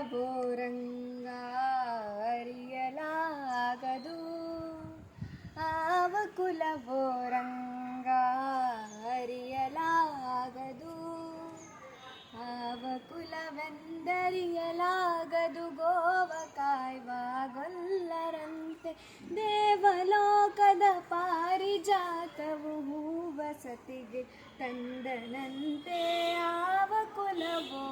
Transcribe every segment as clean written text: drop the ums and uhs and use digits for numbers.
ಕುಲವೋ ರಂಗ ಅರಿಯಲಾಗದು ಆವ ಕುಲವೋ ರಂಗ ಅರಿಯಲಾಗದು ಆವ ಕುಲವೆಂದರಿಯಲಾಗದು ಗೋವ ಕಾಯ್ವ ಗೊಲ್ಲರಂತೆ ದೇವಲೋಕದ ಪಾರಿಜಾತವು ಹೂವಸತಿಗೆ ತಂದನಂತೆ ಆವ ಕುಲವೋ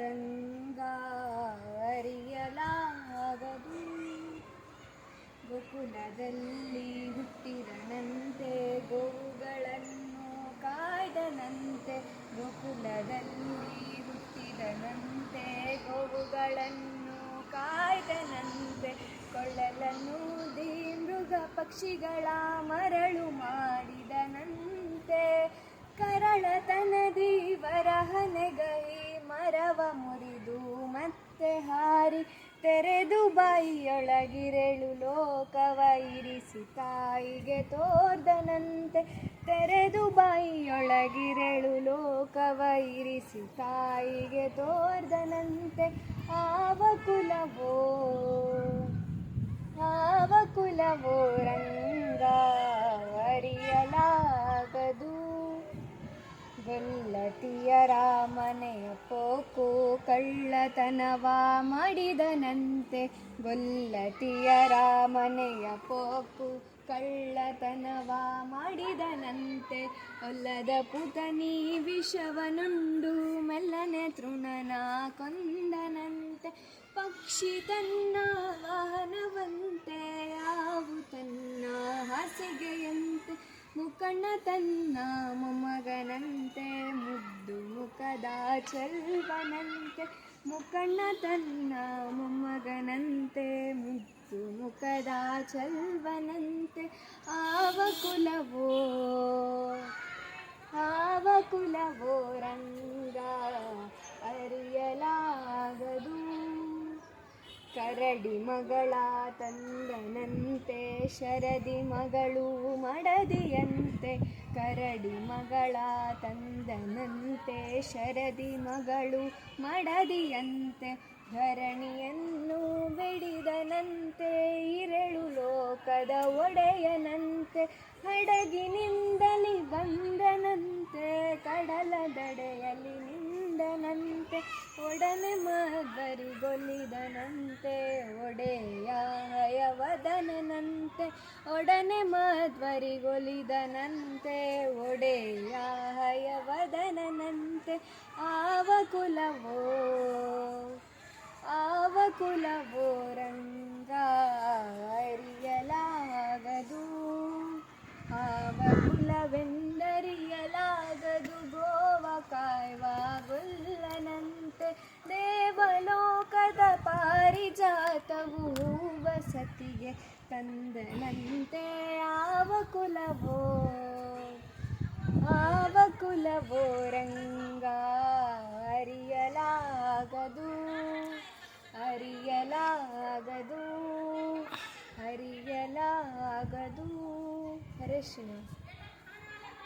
ರಂಗ ಅರಿಯಲಾಗದು ಗೋಕುಲದಲ್ಲಿ ಹುಟ್ಟಿದನಂತೆ ಗೋವುಗಳನ್ನು ಕಾಯ್ದನಂತೆ ಗೋಕುಲದಲ್ಲಿ ಹುಟ್ಟಿದನಂತೆ ಗೋವುಗಳನ್ನು ಕಾಯ್ದನಂತೆ ಕೊಳ್ಳಲನ್ನು ಮೃಗ ಪಕ್ಷಿಗಳ ಮರಳು ಮಾಡಿದನಂತೆ ಕರಳತನದಿ ವರಹನೆಗೈ ಮರವ ಮುರಿದು ಮತ್ತೆ ಹಾರಿ ತೆರೆದು ಬಾಯಿಯೊಳಗಿರೆಳು ಲೋಕವ ಇರಿಸಿ ತಾಯಿಗೆ ತೋರ್ದನಂತೆ ತೆರೆದು ಬಾಯಿಯೊಳಗಿರೆಳು ಲೋಕವ ಇರಿಸಿ ತಾಯಿಗೆ ತೋರ್ದನಂತೆ ಆವ ಕುಲವೋ ರಂಗ ಅರಿಯಲಾಗದು ಗೊಲ್ಲತಿಯರ ಮನೆಯ ಪೋಕು ಕಳ್ಳತನವ ಮಾಡಿದನಂತೆ ಗೊಲ್ಲತಿಯರ ಮನೆಯ ಪೋಕು ಕಳ್ಳತನವ ಮಾಡಿದನಂತೆ ಒಲ್ಲದ ಪುತನಿ ವಿಷವನುಂಡು ಮೆಲ್ಲನೆ ತೃಣನ ಕೊಂದನಂತೆ ಪಕ್ಷಿ ತನ್ನ ವಾಹನವಂತೆ ಆವು ತನ್ನ ಹಾಸಿಗೆಯಂತೆ ಮುಕಣ್ಣ ತನ್ನ ಮೊಮ್ಮಗನಂತೆ ಮುದ್ದು ಮುಖದ ಚೆಲ್ವನಂತೆ ಮುಕಣ್ಣ ತನ್ನ ಮೊಮ್ಮಗನಂತೆ ಮುದ್ದು ಮುಖದ ಚೆಲ್ವನಂತೆ ಆವ ಕುಲವೋ ರಂಗ ಅರಿಯಲಾಗದು ಕರಡಿ ಮಗಳ ತಂದನಂತೆ ಶರದಿ ಮಗಳು ಮಡದಿಯಂತೆ ಕರಡಿ ಮಗಳ ತಂದನಂತೆ ಶರದಿ ಮಗಳು ಮಡದಿಯಂತೆ ಧರಣಿಯನ್ನು ಬೆಡಿದನಂತೆ ಇರೆಳು ಲೋಕದ ಒಡೆಯನಂತೆ ಹಡಗಿನಿಂದಲಿ ಬಂದನಂತೆ ಕಡಲ ದಡೆಯಲ್ಲಿ ನಿಂದನಂತೆ ಒಡನೆ ಮಧ್ವರಿಗೊಲಿದನಂತೆ ಒಡೆಯ ಹಯವದನಂತೆ ಒಡನೆ ಮಧ್ವರಿಗೊಲಿದನಂತೆ ಒಡೆಯ ಹಯವದನಂತೆ ಆವ ಕುಲವೋ ರಂಗ ಅರಿಯಲಾಗದು ಆವ ಕುಲವೆಂದರಿಯಲಾಗದು ಗೋವ ಕಾಯ್ವ ಗೊಲ್ಲನಂತೆ ದೇವಲೋಕದ ಪಾರಿಜಾತವು ವಸತಿಗೆ ತಂದನಂತೆ ಆವ ಕುಲವೋ ರಂಗ ಅರಿಯಲಾಗದು ಹರೇ ಶ್ರೀ